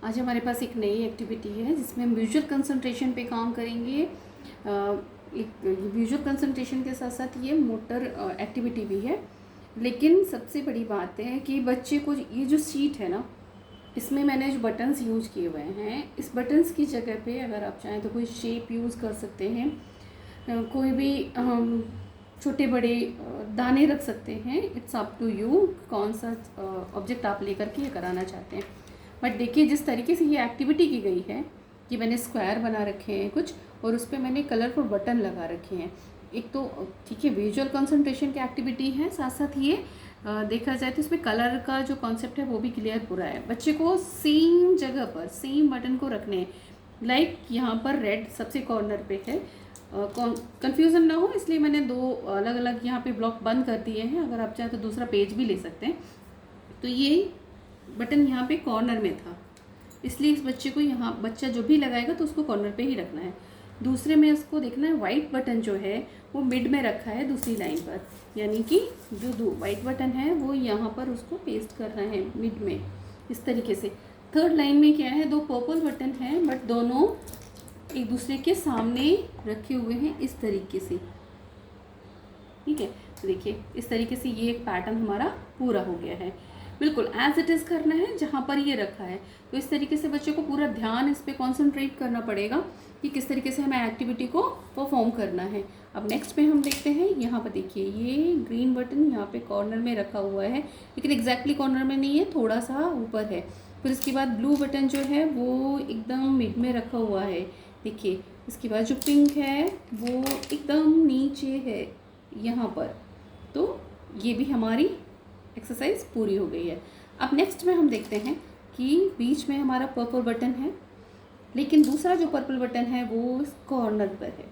आज हमारे पास एक नई एक्टिविटी है जिसमें हम विजुअल कंसंट्रेशन पे काम करेंगे। एक विजुअल कंसंट्रेशन के साथ साथ ये मोटर एक्टिविटी भी है। लेकिन सबसे बड़ी बात है कि बच्चे को ये जो सीट है ना, इसमें मैंने जो बटन्स यूज किए हुए हैं, इस बटन्स की जगह पे अगर आप चाहें तो कोई शेप यूज़ कर सकते हैं, कोई भी छोटे बड़े दाने रख सकते हैं। इट्स अप टू यू कौन सा ऑब्जेक्ट आप लेकर के ये कराना चाहते हैं। बट देखिए जिस तरीके से ये एक्टिविटी की गई है कि मैंने स्क्वायर बना रखे हैं कुछ, और उस पर मैंने कलरफुल बटन लगा रखे हैं। एक तो ठीक है विजुअल कंसंट्रेशन की एक्टिविटी है, साथ साथ ये देखा जाए तो इसमें कलर का जो कॉन्सेप्ट है वो भी क्लियर हो रहा है। बच्चे को सेम जगह पर सेम बटन को रखने हैं। लाइक यहाँ पर रेड सबसे कॉर्नर पे है, कन्फ्यूज़न ना हो इसलिए मैंने दो अलग अलग यहाँ पे ब्लॉक बंद कर दिए हैं। अगर आप चाहें तो दूसरा पेज भी ले सकते हैं। तो ये बटन यहाँ पे कॉर्नर में था, इसलिए इस बच्चे को यहाँ बच्चा जो भी लगाएगा तो उसको कॉर्नर पे ही रखना है। दूसरे में उसको देखना है वाइट बटन जो है वो मिड में रखा है दूसरी लाइन पर, यानी कि जो दो वाइट बटन है वो यहाँ पर उसको पेस्ट करना है मिड में इस तरीके से। थर्ड लाइन में क्या है, दो पर्पल बटन हैं बट दोनों एक दूसरे के सामने रखे हुए हैं इस तरीके से। ठीक है, तो देखिए इस तरीके से ये एक पैटर्न हमारा पूरा हो गया है। बिल्कुल एज इट इज़ करना है जहाँ पर ये रखा है। तो इस तरीके से बच्चे को पूरा ध्यान इस पर कॉन्सेंट्रेट करना पड़ेगा कि किस तरीके से हमें एक्टिविटी को परफॉर्म करना है। अब नेक्स्ट पे हम देखते हैं, यहाँ पर देखिए ये ग्रीन बटन यहाँ पे कॉर्नर में रखा हुआ है, लेकिन एग्जैक्टली कॉर्नर में नहीं है, थोड़ा सा ऊपर है। फिर इसके बाद ब्लू बटन जो है वो एकदम मिड में रखा हुआ है, देखिए। इसके बाद जो पिंक है वो एकदम नीचे है यहाँ पर। तो ये भी हमारी एक्सरसाइज पूरी हो गई है। अब नेक्स्ट में हम देखते हैं कि बीच में हमारा पर्पल बटन है, लेकिन दूसरा जो पर्पल बटन है वो इस कॉर्नर पर है।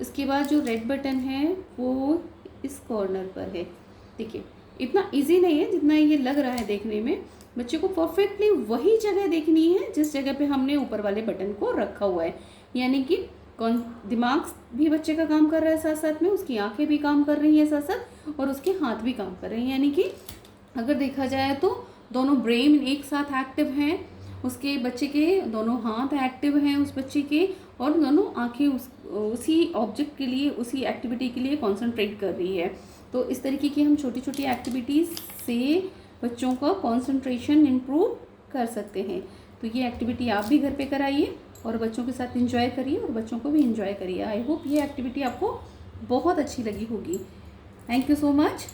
इसके बाद जो रेड बटन है वो इस कॉर्नर पर है। देखिए इतना इजी नहीं है जितना ये लग रहा है देखने में। बच्चे को परफेक्टली वही जगह देखनी है जिस जगह पे हमने ऊपर वाले बटन को रखा हुआ है, यानी कि दिमाग भी बच्चे का काम कर रहा है, साथ साथ में उसकी आंखें भी काम कर रही हैं साथ साथ, और उसके हाथ भी काम कर रहे हैं। यानी कि अगर देखा जाए तो दोनों ब्रेन एक साथ एक्टिव हैं, उसके बच्चे के दोनों हाथ एक्टिव हैं उस बच्चे के, और दोनों आंखें उसी ऑब्जेक्ट के लिए, उसी एक्टिविटी के लिए कॉन्सेंट्रेट कर रही है। तो इस तरीके की हम छोटी छोटी एक्टिविटीज़ से बच्चों का कॉन्सेंट्रेशन इम्प्रूव कर सकते हैं। तो ये एक्टिविटी आप भी घर पे कराइए और बच्चों के साथ एंजॉय करिए और बच्चों को भी एंजॉय करिए। आई होप ये एक्टिविटी आपको बहुत अच्छी लगी होगी। Thank you so much.